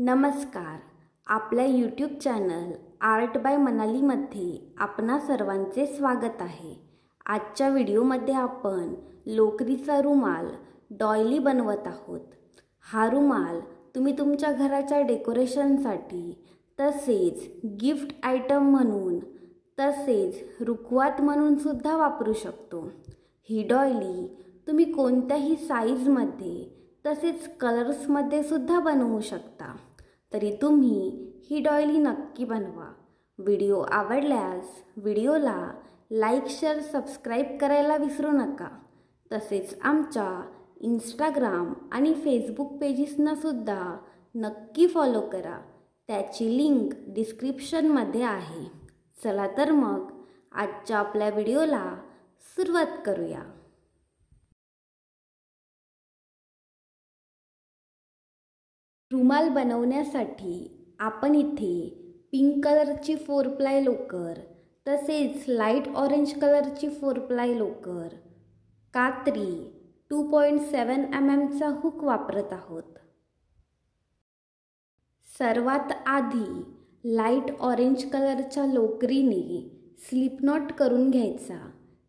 नमस्कार. आपल्या YouTube channel art bye मनालीमध्ये आपणा सर्वांचे स्वागत आहे. आजच्या व्हिडिओमध्ये आपण लोकरीचा रुमाल डॉयली बनवत आहोत. हा रुमाल तुम्ही तुमच्या घराच्या डेकोरेशनसाठी तसेच गिफ्ट आयटम म्हणून तसेच रुखवत म्हणून सुद्धा वापरू शकतो. ही डॉयली तुम्ही कोणत्याही साईजमध्ये तसेच कलर्समध्ये सुद्धा बनवू शकता. तरी तुम्ही ही डॉयली नक्की बनवा. व्हिडिओ आवडल्यास व्हिडिओला लाईक, शेअर, सबस्क्राईब करायला विसरू नका. तसेच आमच्या इंस्टाग्राम आणि फेसबुक पेजेसना सुद्धा नक्की फॉलो करा. त्याची लिंक डिस्क्रिप्शनमध्ये आहे. चला तर मग आजच्या आपल्या व्हिडिओला सुरुवात करूया. रुमाल बनवण्यासाठी आपण इथे पिंक कलरची 4 प्लाय लोकर तसेच लाईट ऑरेंज कलरची 4 प्लाय लोकर, कात्री 2.7 mm हुक वापरत आहोत. सर्वात आधी लाईट ऑरेंज कलरच्या लोकरीने स्लिप नॉट करून घ्यायचा.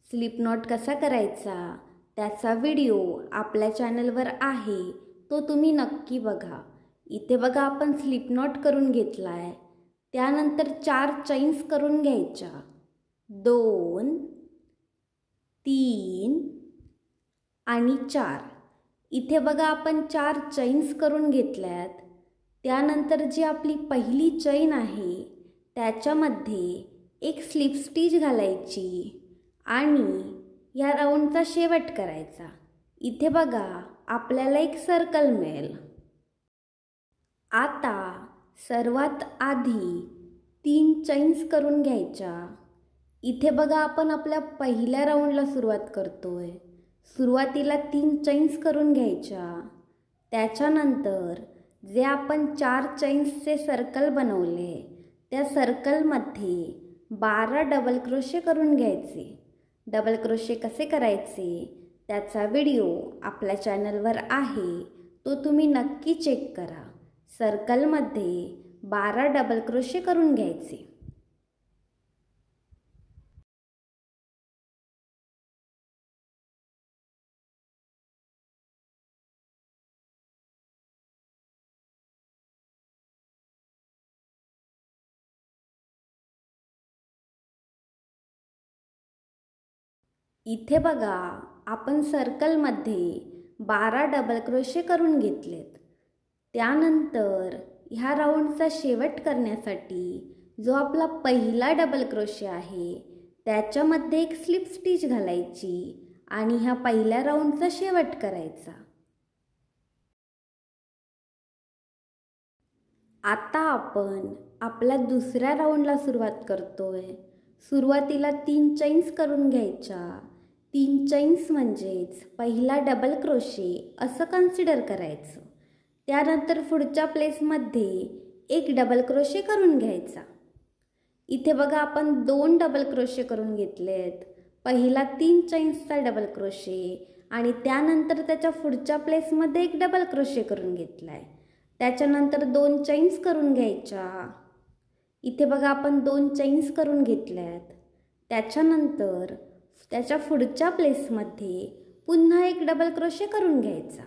स्लिप नॉट कसा करायचा त्याचा व्हिडिओ आपल्या चॅनलवर आहे, तो तुम्ही नक्की बघा. इथे बघा आपण स्लिप नॉट करून घेतलाय. त्यानंतर 4 चैन्स करून घ्यायच्या. 2, 3 आणि 4. इथे बघा आपण 4 चैन्स करून घेतल्यात. त्यानंतर जी आपली पहिली चैन आहे त्याच्यामध्ये एक स्लिप स्टिच घालायची आणि या राऊंडचा शेवट करायचा. इथे बघा आपल्याला एक सर्कल मिळेल. आता सर्वात आधी 3 चैन्स करून घ्यायच्या. इथे बघा आपण आपल्या पहिल्या राऊंडला सुरुवात करतोय. सुरुवातीला 3 चैन्स करून घ्यायच्या. त्याच्यानंतर जे आपण 4 चैन्सचे सर्कल बनवले त्या सर्कलमध्ये 12 डबल क्रोशे करून घ्यायचे. डबल क्रोशे कसे करायचे त्याचा व्हिडिओ आपल्या चॅनलवर आहे, तो तुम्ही नक्की चेक करा. सर्कलमध्ये 12 डबल क्रोशे करून घ्यायचे. इथे बघा आपण सर्कलमध्ये 12 डबल क्रोशे करून घेतलेत. त्यानंतर ह्या राऊंडचा शेवट करण्यासाठी जो आपला पहिला डबल क्रोशे आहे त्याच्यामध्ये एक स्लिप स्टिच घालायची आणि ह्या पहिल्या राऊंडचा शेवट करायचा. आता आपण आपल्या दुसऱ्या राऊंडला सुरुवात करतोय. सुरुवातीला 3 चैन्स करून घ्यायच्या. 3 चैन्स म्हणजेच पहिला डबल क्रोशे असं कन्सिडर करायचं. त्यानंतर पुढच्या प्लेसमध्ये एक डबल क्रोशे करून घ्यायचा. इथे बघा आपण 2 डबल क्रोशे करून घेतलेत. पहिला 3 चैन्सचा डबल क्रोशे आणि त्यानंतर त्याच्या पुढच्या प्लेसमध्ये एक डबल क्रोशे करून घेतलाय. त्याच्यानंतर 2 चैन्स करून घ्यायच्या. इथे बघा आपण 2 चैन्स करून घेतल्यात. त्याच्यानंतर त्याच्या पुढच्या प्लेसमध्ये पुन्हा एक डबल क्रोशे करून घ्यायचा.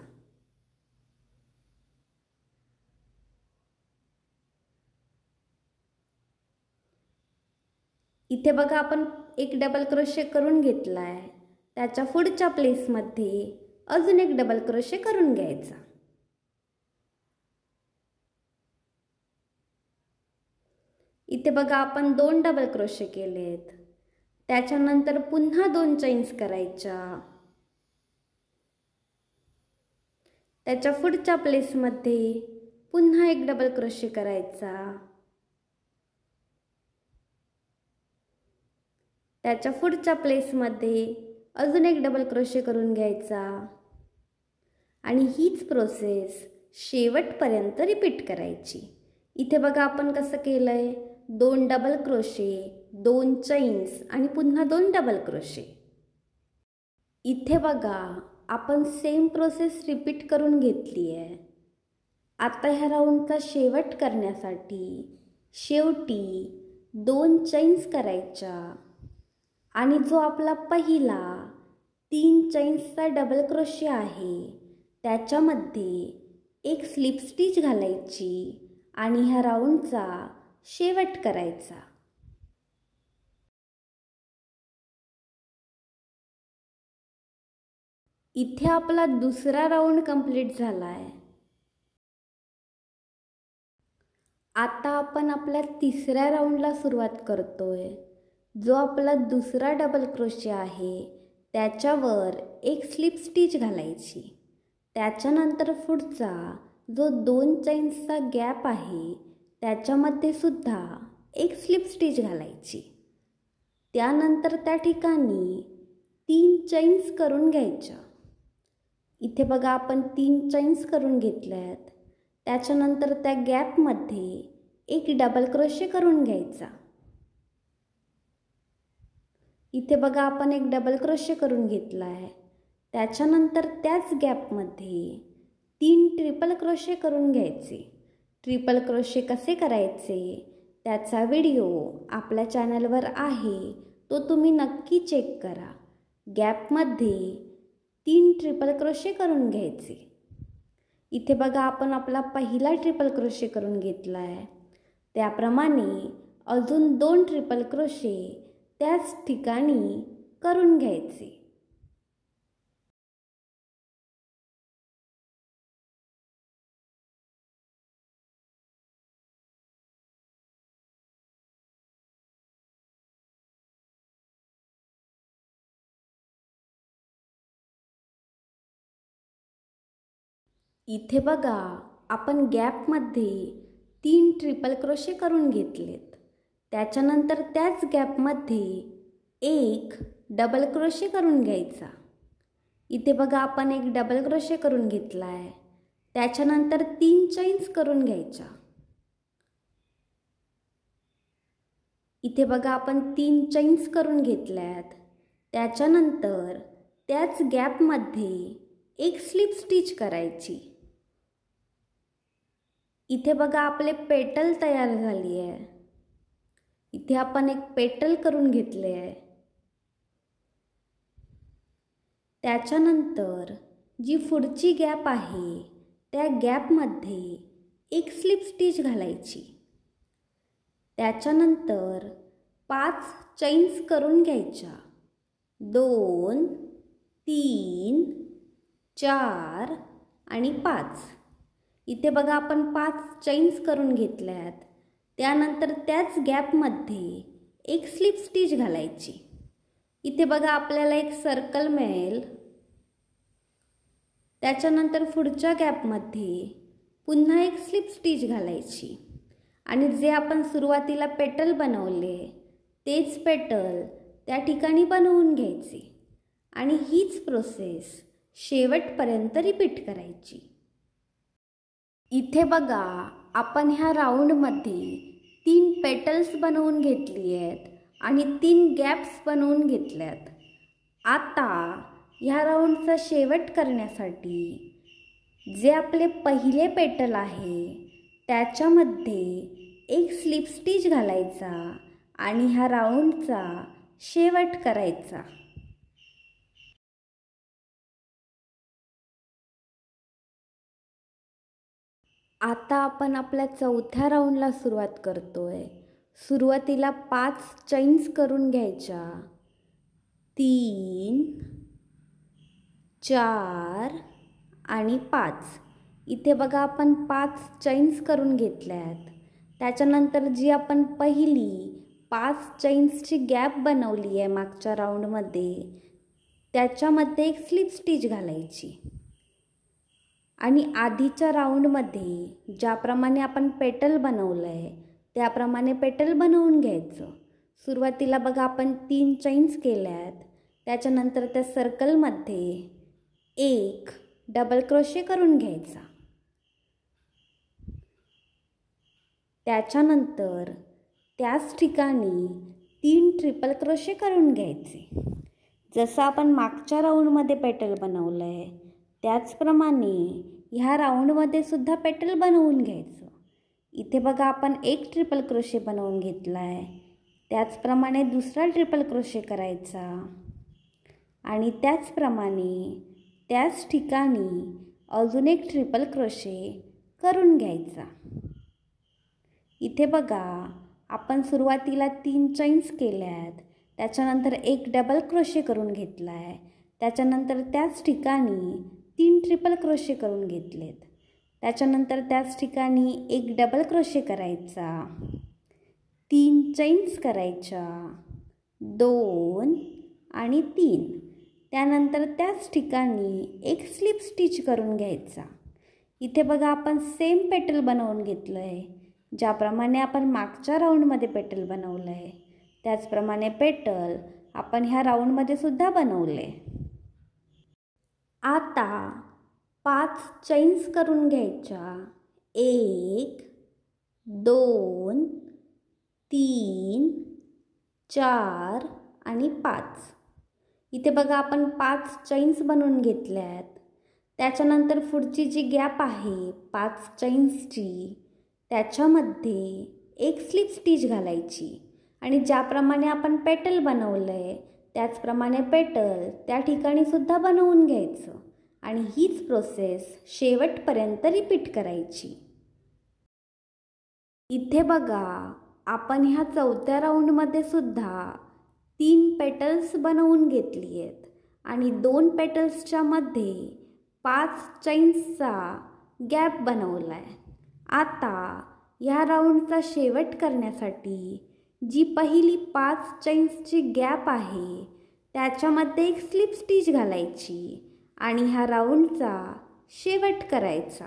इथे बघा आपण एक डबल क्रोशे करून घेतलाय. त्याच्या पुढच्या प्लेसमध्ये अजून एक डबल क्रोशे करून घ्यायचा. इथे बघा आपण 2 डबल क्रोशे केलेत. त्याच्यानंतर पुन्हा 2 चैन्स करायच्या. त्याच्या पुढच्या प्लेसमध्ये पुन्हा एक डबल क्रोशे करायचा. त्याच्या पुढच्या प्लेसमध्ये अजून एक डबल क्रोशे करून घ्यायचा आणि हीच प्रोसेस शेवटपर्यंत रिपीट करायची. इथे बघा आपण कसं केलंय. 2 डबल क्रोशे, 2 चैन्स आणि पुन्हा 2 डबल क्रोशे. इथे बघा आपण सेम प्रोसेस रिपीट करून घेतली आहे. आता ह्या राऊंडचा शेवट करण्यासाठी शेवटी 2 चैन्स करायच्या आणि जो आपला पहिला 3 चैन्सचा डबल क्रोशे आहे त्याच्यामध्ये एक स्लिप स्टिच घालायची आणि ह्या राऊंडचा शेवट करायचा। इथे आपला दुसरा राऊंड कंप्लीट झालाय। आता आपण आपल्या तिसऱ्या राऊंडला सुरुवात करतोय। जो आपला दुसरा डबल क्रोशे आहे त्याच्यावर एक स्लिप स्टिच घालायची, त्याच्यानंतर पुढचा जो 2 चैन्सचा गॅप आहे त्याच्यामध्ये सुद्धा एक स्लिप स्टिच घालायची, त्यानंतर त्या ठिकाणी 3 चैन्स करून घ्यायच्या। इथे बघा आपण 3 चैन्स करून घेतल्यात, त्याच्यानंतर त्या गॅपमध्ये एक डबल क्रोशे करून घ्यायचा। इथे बघा आपण एक डबल क्रोशे करून घेतला आहे, त्याच्यानंतर त्याच गॅपमध्ये 3 ट्रिपल क्रोशे करून घ्यायचे। ट्रिपल क्रोशे कसे करायचे त्याचा व्हिडिओ आपल्या चॅनलवर आहे, तो तुम्ही नक्की चेक करा। गॅपमध्ये 3 ट्रिपल क्रोशे करून घ्यायचे। इथे बघा आपण आपला पहिला ट्रिपल क्रोशे करून घेतला आहे, त्याप्रमाणे अजून 2 ट्रिपल क्रोशे त्याच ठिकाणी करून घ्यायचे। इथे बघा आपण गॅपमध्ये 3 ट्रिपल क्रोशे करून घेतलेत, त्याच्यानंतर त्याच गॅपमध्ये एक डबल क्रोशे करून घ्यायचा। इथे बघा आपण एक डबल क्रोशे करून घेतला आहे, त्याच्यानंतर 3 चैन्स करून घ्यायच्या। इथे बघा आपण 3 चैन्स करून घेतल्यात, त्याच्यानंतर त्याच गॅपमध्ये एक स्लिप स्टिच करायची। इथे बघा आपले पेटल तयार झाली आहे। इथे आपण एक पेटल करून घेतले आहे, त्याच्यानंतर जी पुढची गॅप आहे त्या गॅपमध्ये एक स्लिप स्टिच घालायची, त्याच्यानंतर 5 चैन्स करून घ्यायच्या। 2 3 4 आणि 5। इथे बघा आपण 5 चैन्स करून घेतल्यात, त्यानंतर त्याच गॅपमध्ये एक स्लिप स्टिच घालायची। इथे बघा आपल्याला एक सर्कल मिळेल, त्याच्यानंतर पुढच्या गॅपमध्ये पुन्हा एक स्लिप स्टिच घालायची आणि जे आपण सुरुवातीला पेटल बनवले तेच पेटल त्या ठिकाणी बनवून घ्यायचे आणि हीच प्रोसेस शेवटपर्यंत रिपीट करायची। इथे बघा आपण ह्या राऊंडमध्ये 3 पेटल्स बनवून घेतली आहेत आणि 3 गॅप्स बनवून घेतल्यात। आता ह्या राऊंडचा शेवट करण्यासाठी जे आपले पहिले पेटल आहे त्याच्यामध्ये एक स्लिप स्टिच घालायचा आणि ह्या राऊंडचा शेवट करायचा। आता आपण आपल्या चौथ्या राऊंडला सुरुवात करतोय। सुरुवातीला 5 चैन्स करून घ्यायच्या, 3 4 आणि 5। इथे बघा आपण 5 चैन्स करून घेतल्यात, त्याच्यानंतर जी आपण पहिली 5 चैन्सची गॅप बनवली आहे मागच्या राऊंडमध्ये त्याच्यामध्ये एक स्लिप स्टिच घालायची आणि आधीच्या राऊंडमध्ये ज्याप्रमाणे आपण पेटल बनवलं आहे त्याप्रमाणे पेटल बनवून घ्यायचं। सुरुवातीला बघा आपण 3 चैन्स केल्यात, त्याच्यानंतर त्या सर्कलमध्ये एक डबल क्रोशे करून घ्यायचा, त्याच्यानंतर त्याच ठिकाणी 3 ट्रिपल क्रोशे करून घ्यायचे। जसं आपण मागच्या राऊंडमध्ये पेटल बनवलं आहे त्याचप्रमाणे ह्या राऊंडमध्ये सुद्धा पेटल बनवून घ्यायचं. इथे बघा आपण एक ट्रिपल क्रोशे बनवून घेतला आहे. त्याचप्रमाणे दुसरा ट्रिपल क्रोशे करायचा आणि त्याचप्रमाणे त्याच ठिकाणी अजून एक ट्रिपल क्रोशे करून घ्यायचा. इथे बघा आपण सुरुवातीला 3 चैन्स केल्यात, त्याच्यानंतर एक डबल क्रोशे करून घेतला आहे, त्याच्यानंतर त्याच ठिकाणी 3 ट्रिपल क्रोशे करून घेतलेत, त्याच्यानंतर त्याच ठिकाणी एक डबल क्रोशे करायचा, 3 चैन्स करायच्या, 2 आणि 3, त्यानंतर त्याच ठिकाणी एक स्लिप स्टिच करून घ्यायचा. इथे बघा आपण सेम पेटल बनवून घेतलं आहे. ज्याप्रमाणे आपण मागच्या राऊंडमध्ये पेटल बनवलं आहे त्याचप्रमाणे पेटल आपण ह्या राऊंडमध्ये सुद्धा बनवले. आता 5 चैन्स करून घ्यायच्या. 1 2 3 4 आणि 5. इथे बघा आपण 5 चैन्स बनवून घेतल्यात. त्याच्यानंतर पुढची जी गॅप आहे 5 चैन्सची त्याच्यामध्ये एक स्लिप स्टिच घालायची आणि ज्याप्रमाणे आपण पेटल बनवलं आहे त्याचप्रमाणे पेटल त्या ठिकाणी सुद्धा बनवून घ्यायचं आणि हीच प्रोसेस शेवटपर्यंत रिपीट करायची. इथे बघा आपण ह्या चौथ्या राऊंडमध्ये सुद्धा 3 पेटल्स बनवून घेतली आहेत आणि 2 पेटल्सच्या मध्ये 5 चैन्सचा गॅप बनवला आहे. आता ह्या राऊंडचा शेवट करण्यासाठी जी पहिली 5 चैन्सची गॅप आहे त्याच्यामध्ये एक स्लिप स्टिच घालायची आणि ह्या राऊंडचा शेवट करायचा.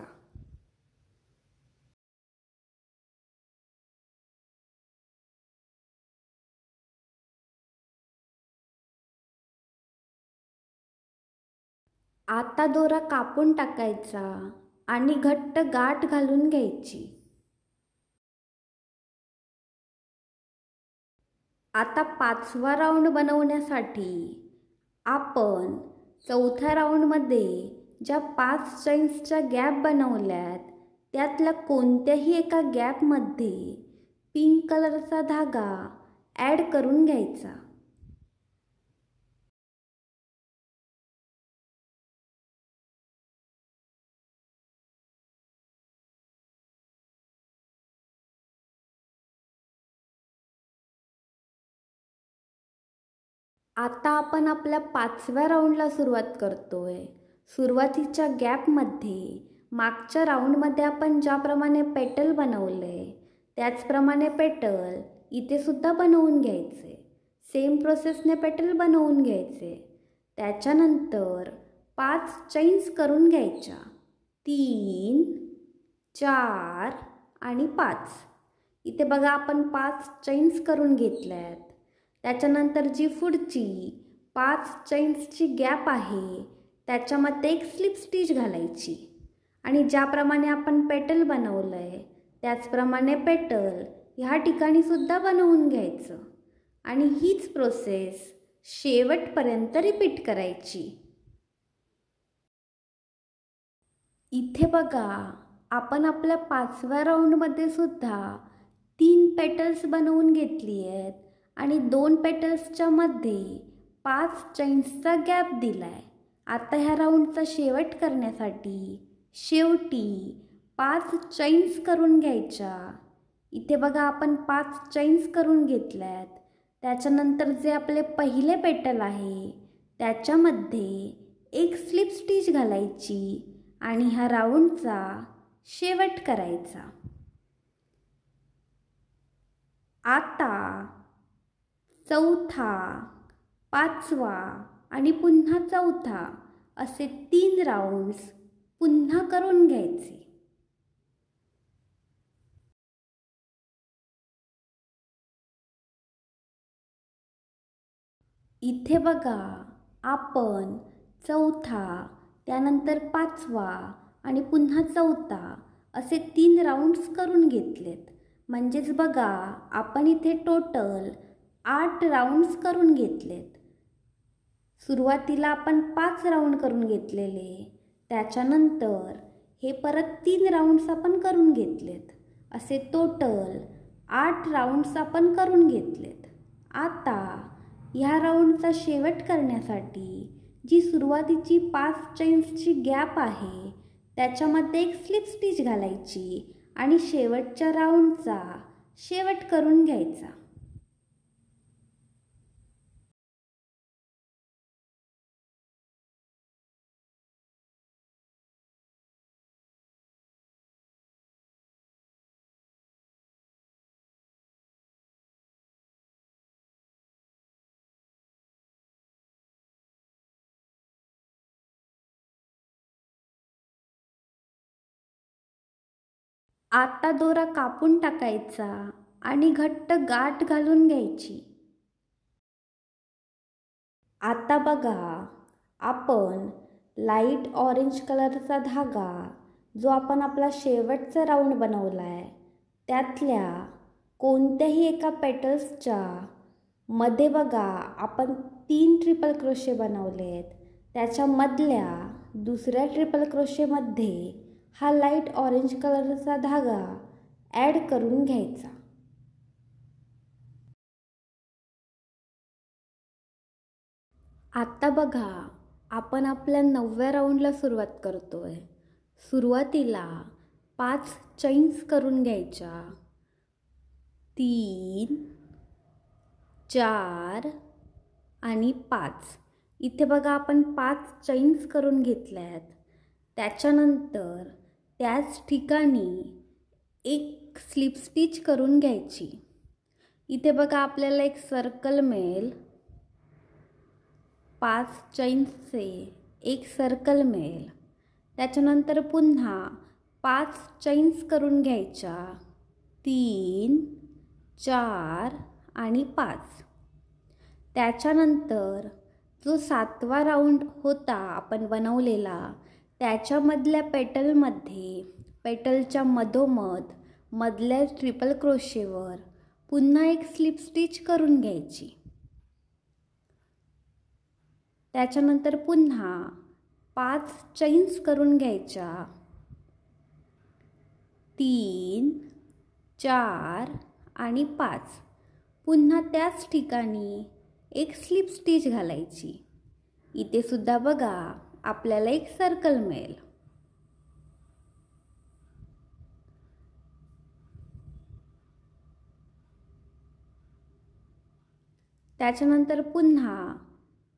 आता दोरा कापून टाकायचा आणि घट्ट गाठ घालून घ्यायची. आता 5वा राऊंड बनवण्यासाठी आपण चौथ्या राऊंडमध्ये ज्या 5 चैन्सच्या गॅप बनवल्यात त्यातल्या कोणत्याही एका गॅपमध्ये पिंक कलरचा धागा ॲड करून घ्यायचा. आता आपण आपल्या 5व्या राऊंडला सुरुवात करतोय. सुरुवातीच्या गॅपमध्ये मागच्या राऊंडमध्ये आपण ज्याप्रमाणे पेटल बनवले त्याचप्रमाणे पेटल इथे सुद्धा बनवून घ्यायचे. सेम प्रोसेसने पेटल बनवून घ्यायचे. त्याच्यानंतर 5 चैन्स करून घ्यायच्या. 3 4 आणि 5. इथे बघा आपण 5 चैन्स करून घेतल्यात. त्याच्यानंतर जी पुढची 5 चैन्सची गॅप आहे त्याच्यामध्ये एक स्लिप स्टिच घालायची आणि ज्याप्रमाणे आपण पेटल बनवलं आहे त्याचप्रमाणे पेटल ह्या ठिकाणी सुद्धा बनवून घ्यायचं आणि हीच प्रोसेस शेवटपर्यंत रिपीट करायची. इथे बघा आपण आपल्या 5व्या राऊंडमध्ये सुद्धा 3 पेटल्स बनवून घेतली आहेत आणि 2 पेटल्सच्या मध्ये 5 चैन्सचा गॅप दिला आहे. आता ह्या राऊंडचा शेवट करण्यासाठी शेवटी 5 चैन्स करून घ्यायच्या. इथे बघा आपण 5 चैन्स करून घेतल्यात. त्याच्यानंतर जे आपले पहिले पेटल आहे त्याच्यामध्ये एक स्लिप स्टिच घालायची आणि ह्या राऊंडचा शेवट करायचा. आता चौथा, 5वा आणि पुन्हा चौथा असे 3 राऊंड्स पुन्हा करून घ्यायचे. इथे बघा आपण चौथा, त्यानंतर 5वा आणि पुन्हा चौथा असे 3 राऊंड्स करून घेतलेत. म्हणजेच बघा आपण इथे टोटल 8 राऊंड्स करून घेतलेत. सुरुवातीला आपण 5 राऊंड करून घेतलेले, त्याच्यानंतर हे परत 3 राऊंड्स आपण करून घेतलेत. असे टोटल 8 राऊंड्स आपण करून घेतलेत. आता ह्या राऊंडचा शेवट करण्यासाठी जी सुरुवातीची 5 चैन्सची गॅप आहे त्याच्यामध्ये एक स्लिप स्टिच घालायची आणि शेवटच्या राऊंडचा शेवट करून घ्यायचा. आता दोरा कापून टाकायचा आणि घट्ट गाठ घालून घ्यायची. आता बघा, आपण लाईट ऑरेंज कलरचा धागा जो आपण आपला शेवटचा राऊंड बनवला आहे त्यातल्या कोणत्याही एका पेटल्सच्या मध्ये बघा आपण 3 ट्रिपल क्रोशे बनवलेत. त्याच्यामधल्या दुसऱ्या ट्रिपल क्रोशेमध्ये हा लाईट ऑरेंज कलरचा धागा ॲड करून घ्यायचा. आता बघा, आपण आपल्या 9व्या राऊंडला सुरुवात करतोय. सुरुवातीला 5 चैन्स करून घ्यायच्या. 3, 4 आणि 5. इथे बघा आपण 5 चैन्स करून घेतल्यात. त्याच्यानंतर त्याच ठिकाणी एक स्लिप स्टिच करून घ्यायची. इथे बघा आपल्याला एक सर्कल मिळेल. 5 चैन्सचे एक सर्कल मिळेल. त्याच्यानंतर पुन्हा 5 चैन्स करून घ्यायच्या. 3, 4 आणि 5. त्याच्यानंतर जो 7वा राऊंड होता आपण बनवलेला त्याच्यामधल्या पेटलमध्ये पेटलच्या मधोमध मधल्या ट्रिपल क्रोशेवर पुन्हा एक स्लिप स्टिच करून घ्यायची. त्याच्यानंतर पुन्हा 5 चैन्स करून घ्यायच्या. 3, 4 आणि 5. पुन्हा त्याच ठिकाणी एक स्लिप स्टिच घालायची. इथे सुद्धा बघा आपल्याला एक सर्कल मिळेल. त्याच्यानंतर पुन्हा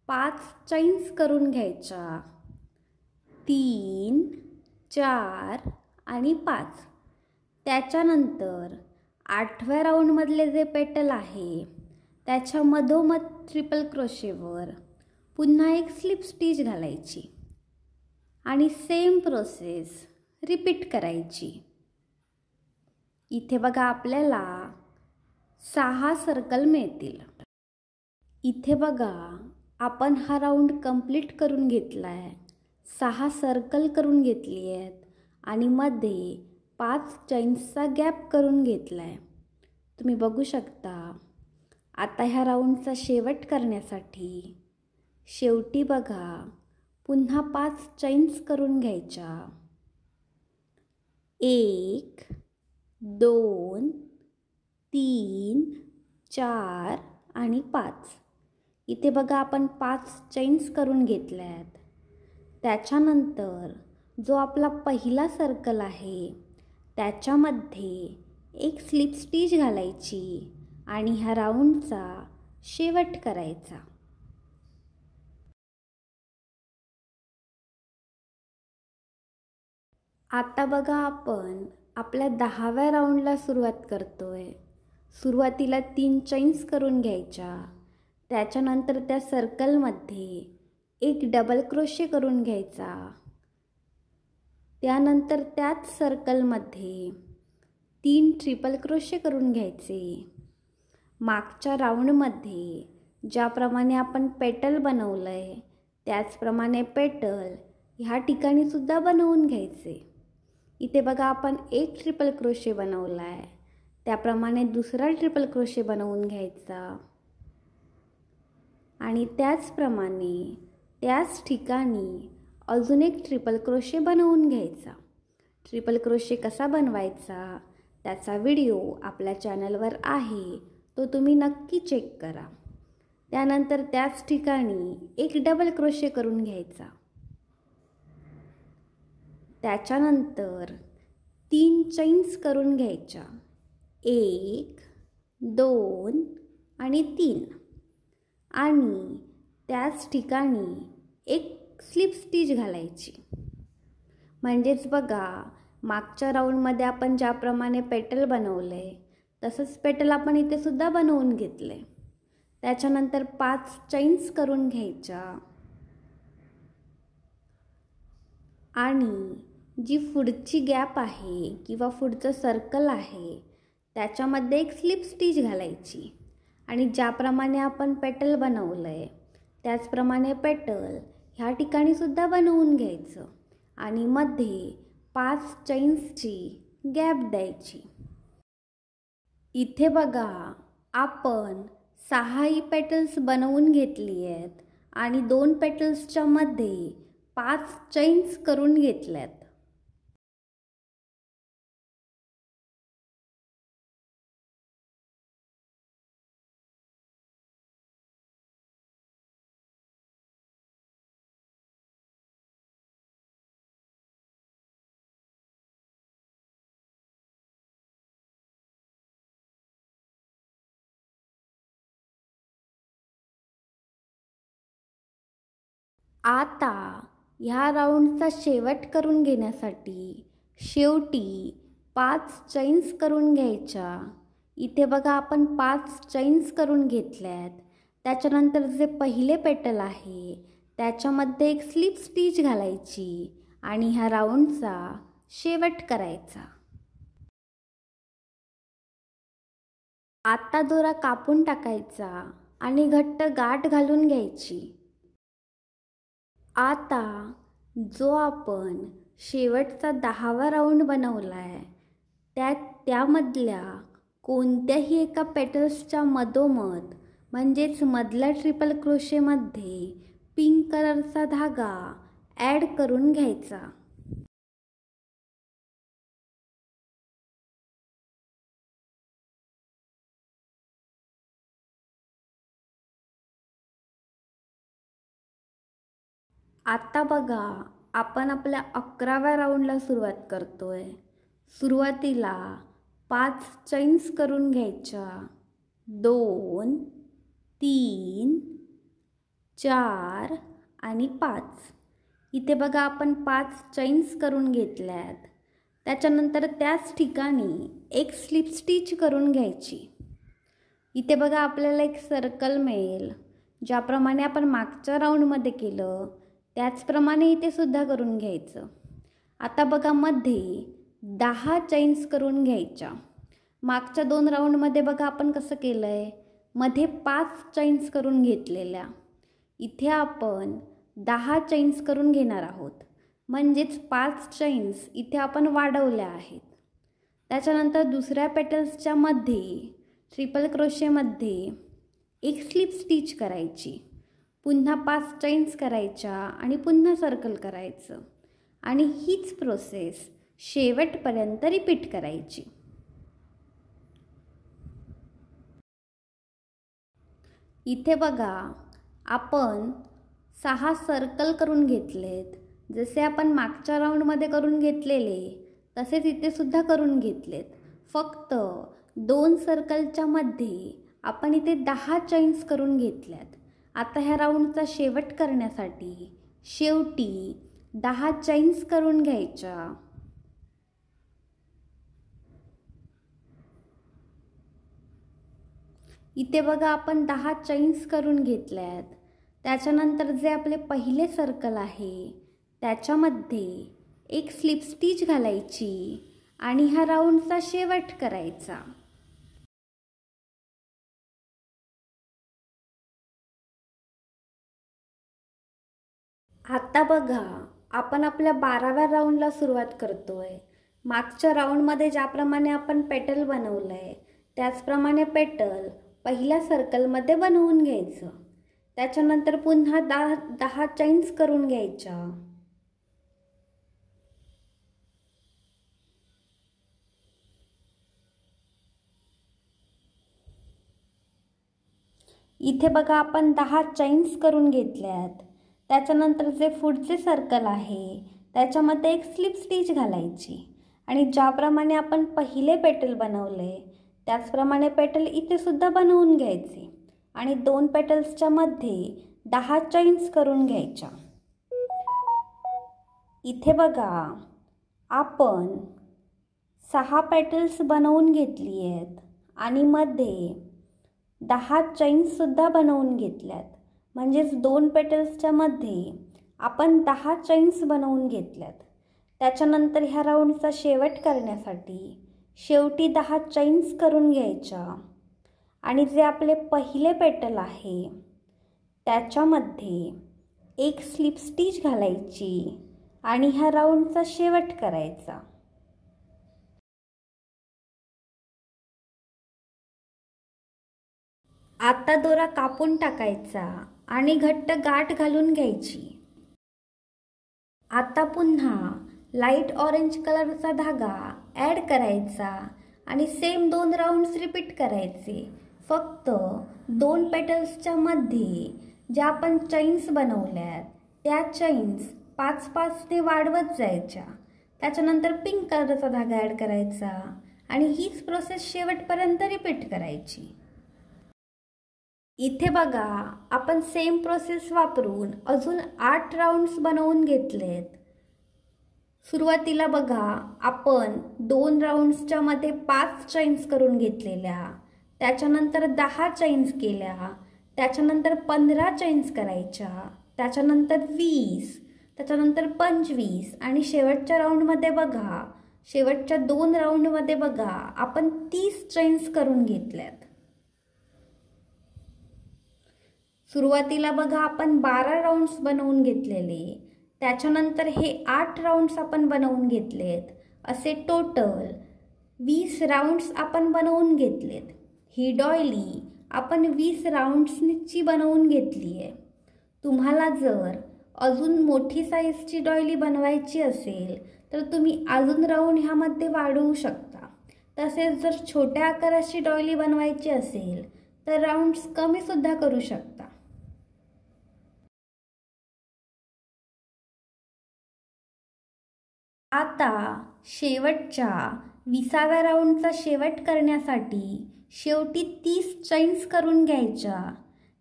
5 चैन्स करून घ्यायच्या. 3, 4 आणि 5. त्याच्यानंतर 8व्या राऊंडमधले जे पेटल आहे त्याच्या मधोमध ट्रिपल क्रोशेवर पुन्हा एक स्लिप स्टिच घालायची आणि सेम प्रोसेस रिपीट करायची. इथे बघा आपल्याला 6 सर्कल मिळतील. इथे बघा आपण हा राऊंड कंप्लीट करून घेतला आहे. 6 सर्कल करून घेतली आहेत आणि मध्ये 5 चैन्सचा गॅप करून घेतला आहे. तुम्ही बघू शकता. आता ह्या राऊंडचा शेवट करण्यासाठी शेवटी बघा पुन्हा 5 चैन्स करून घ्यायच्या. 1, 2, 3, 4 आणि 5. इथे बघा आपण 5 चैन्स करून घेतल्या आहेत. त्याच्यानंतर जो आपला पहिला सर्कल आहे त्याच्यामध्ये एक स्लिप स्टिच घालायची आणि ह्या राऊंडचा शेवट करायचा. आता बघा आपण आपल्या 10व्या राऊंडला सुरुवात करतोय. सुरुवातीला 3 चैन्स करून घ्यायच्या. त्याच्यानंतर त्या सर्कलमध्ये एक डबल क्रोशे करून घ्यायचा. त्यानंतर त्याच सर्कलमध्ये 3 ट्रिपल क्रोशे करून घ्यायचे. मागच्या राऊंडमध्ये ज्याप्रमाणे आपण पेटल बनवलं आहे त्याचप्रमाणे पेटल ह्या ठिकाणी सुद्धा बनवून घ्यायचे. इथे बघा आपण एक ट्रिपल क्रोशे बनवला आहे त्याप्रमाणे दुसरा ट्रिपल क्रोशे बनवून घ्यायचा आणि त्याचप्रमाणे त्याच ठिकाणी अजून एक ट्रिपल क्रोशे बनवून घ्यायचा. ट्रिपल क्रोशे कसा बनवायचा त्याचा व्हिडिओ आपल्या चॅनलवर आहे, तो तुम्ही नक्की चेक करा. त्यानंतर त्याच ठिकाणी एक डबल क्रोशे करून घ्यायचा. त्याच्यानंतर 3 चैन्स करून घ्यायच्या. 1 2 आणि 3 आणि त्याच ठिकाणी एक स्लिप स्टिच घालायची. म्हणजेच बघा, मागच्या राऊंडमध्ये आपण ज्याप्रमाणे पेटल बनवले तसंच पेटल आपण इथे सुद्धा बनवून घेतले. त्याच्यानंतर 5 चैन्स करून घ्यायच्या आणि जी पुढची गॅप आहे किंवा पुढचं सर्कल आहे त्याच्यामध्ये एक स्लिप स्टिच घालायची आणि ज्याप्रमाणे आपण पेटल बनवलं आहे त्याचप्रमाणे पेटल ह्या ठिकाणी सुद्धा बनवून घ्यायचं आणि मध्ये 5 चैन्सची गॅप द्यायची. इथे बघा, आपण 6 पेटल्स बनवून घेतली आहेत आणि 2 पेटल्सच्या मध्ये 5 चैन्स करून घेतल्यात. आता ह्या राऊंडचा शेवट करून घेण्यासाठी शेवटी 5 चैन्स करून घ्यायच्या. इथे बघा, आपण 5 चैन्स करून घेतल्यात. त्याच्यानंतर जे पहिले पेटल आहे त्याच्यामध्ये एक स्लिप स्टिच घालायची आणि ह्या राऊंडचा शेवट करायचा. आता दोरा कापून टाकायचा आणि घट्ट गाठ घालून घ्यायची. आता जो आपण शेवटचा 10वा राऊंड बनवला आहे त्यामधल्या कोणत्याही एका पेटल्सच्या मधोमध म्हणजेच मधल्या ट्रिपल क्रोशेमध्ये पिंक कलरचा धागा ॲड करून घ्यायचा. आता बघा, आपण आपल्या 11व्या राऊंडला सुरुवात करतोय. सुरुवातीला 5 चैन्स करून घ्यायच्या. 2 3 4 आणि 5. इथे बघा, आपण 5 चैन्स करून घेतल्यात. त्याच्यानंतर त्याच ठिकाणी एक स्लिप स्टिच करून घ्यायची. इथे बघा, आपल्याला एक सर्कल मिळेल. ज्याप्रमाणे आपण मागच्या राऊंडमध्ये केलं त्याचप्रमाणे इथे सुद्धा करून घ्यायचं. आता बघा, मध्ये 10 चैन्स करून घ्यायच्या. मागच्या 2 राऊंडमध्ये बघा आपण कसं केलं आहे, मध्ये 5 चैन्स करून घेतलेल्या. इथे आपण 10 चैन्स करून घेणार आहोत. म्हणजेच 5 चैन्स इथे आपण वाढवल्या आहेत. त्याच्यानंतर दुसऱ्या पेटल्सच्या मध्ये ट्रिपल क्रोशेमध्ये एक स्लिप स्टिच करायची. पुन्हा 5 चैन्स करायच्या आणि पुन्हा सर्कल करायचं आणि हीच प्रोसेस शेवटपर्यंत रिपीट करायची. इथे बघा, आपण 6 सर्कल करून घेतलेत. जसे आपण मागच्या राऊंडमध्ये करून घेतलेले तसेच इथे सुद्धा करून घेतलेत. फक्त 2 सर्कलच्या मध्ये आपण इथे 10 चैन्स करून घेतल्यात. आता ह्या राऊंडचा शेवट करण्यासाठी शेवटी 10 चैन्स करून घ्यायच्या. इथे बघा, आपण 10 चैन्स करून घेतल्यात. त्याच्यानंतर जे आपले पहिले सर्कल आहे त्याच्यामध्ये एक स्लिप स्टिच घालायची आणि ह्या राऊंडचा शेवट करायचा. आता बघा, आपण आपल्या 12व्या राऊंडला सुरुवात करतोय. मागच्या राऊंडमध्ये ज्याप्रमाणे आपण पेटल बनवलं आहे त्याचप्रमाणे पेटल पहिल्या सर्कलमध्ये बनवून घ्यायचं. त्याच्यानंतर पुन्हा 10 चैन्स करून घ्यायच्या. इथे बघा आपण 10 चैन्स करून घेतल्यात. त्याच्यानंतर जे पुढचे सर्कल आहे त्याच्यामध्ये एक स्लिप स्टिच घालायची आणि ज्याप्रमाणे आपण पहिले पेटल बनवले त्याचप्रमाणे पेटल इथे सुद्धा बनवून घ्यायचे आणि 2 पेटल्सच्या मध्ये 10 चैन्स करून घ्यायच्या. इथे बघा आपण 6 पेटल्स बनवून घेतली आहेत आणि मध्ये 10 चैन्स सुद्धा बनवून घेतल्यात. म्हणजेच 2 पेटल्सच्या मध्ये आपण 10 चैन्स बनवून घेतल्यात. त्याच्यानंतर ह्या राऊंडचा शेवट करण्यासाठी शेवटी 10 चैन्स करून घ्यायच्या आणि जे आपले पहिले पेटल आहे त्याच्यामध्ये एक स्लिप स्टिच घालायची आणि ह्या राऊंडचा शेवट करायचा. आता दोरा कापून टाकायचा आणि घट्ट गाठ घालून घ्यायची. आता पुन्हा लाईट ऑरेंज कलरचा धागा ॲड करायचा आणि सेम 2 राऊंड्स रिपीट करायचे. फक्त 2 पेटल्सच्या मध्ये ज्या आपण चैन्स बनवल्यात त्या चैन्स 5-5ने वाढवत जायच्या. त्याच्यानंतर पिंक कलरचा धागा ॲड करायचा आणि हीच प्रोसेस शेवटपर्यंत रिपीट करायची. इथे बघा आपण सेम प्रोसेस वापरून अजून 8 राऊंड्स बनवून घेतलेत. सुरुवातीला बघा आपण 2 राऊंड्सच्या मध्ये 5 चैन्स करून घेतलेल्या, त्याच्यानंतर 10 चैन्स केल्या, त्याच्यानंतर 15 चैन्स करायच्या, त्याच्यानंतर 20, त्याच्यानंतर 25 आणि शेवटच्या राऊंडमध्ये बघा शेवटच्या 2 राऊंडमध्ये बघा आपण 30 चैन्स करून घेतल्यात. सुरुवातीला बघा आपण 12 राऊंड्स बनवून घेतलेले, त्याच्यानंतर हे 8 राऊंड्स आपण बनवून घेतलेत. असे टोटल 20 राऊंड्स आपण बनवून घेतलेत. ही डॉयली आपण 20 राऊंड्सची बनवून घेतली आहे. तुम्हाला जर अजून मोठी साईजची डॉयली बनवायची असेल तर तुम्ही अजून राऊंड ह्यामध्ये वाढवू शकता. तसेच जर छोट्या आकाराची डॉयली बनवायची असेल तर राऊंड्स कमी सुद्धा करू शकता. आता शेवटच्या 20व्या राऊंडचा शेवट करण्यासाठी शेवटी 30 चैन्स करून घ्यायच्या.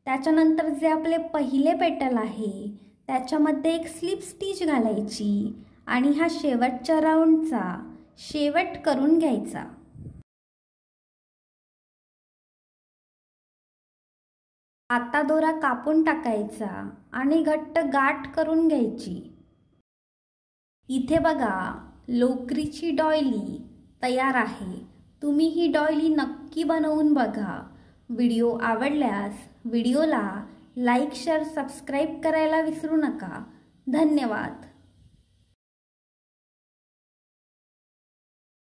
त्याच्यानंतर जे आपले पहिले पेटल आहे त्याच्यामध्ये एक स्लिप स्टिच घालायची आणि हा शेवटच्या राऊंडचा शेवट करून घ्यायचा. आता दोरा कापून टाकायचा आणि घट्ट गाठ करून घ्यायची. इथे बघा लोकरीची डॉयली तयार आहे. तुम्ही ही डॉयली नक्की बनवून बघा. व्हिडिओ आवडल्यास व्हिडिओला लाईक, शेअर, सबस्क्राईब करायला विसरू नका. धन्यवाद.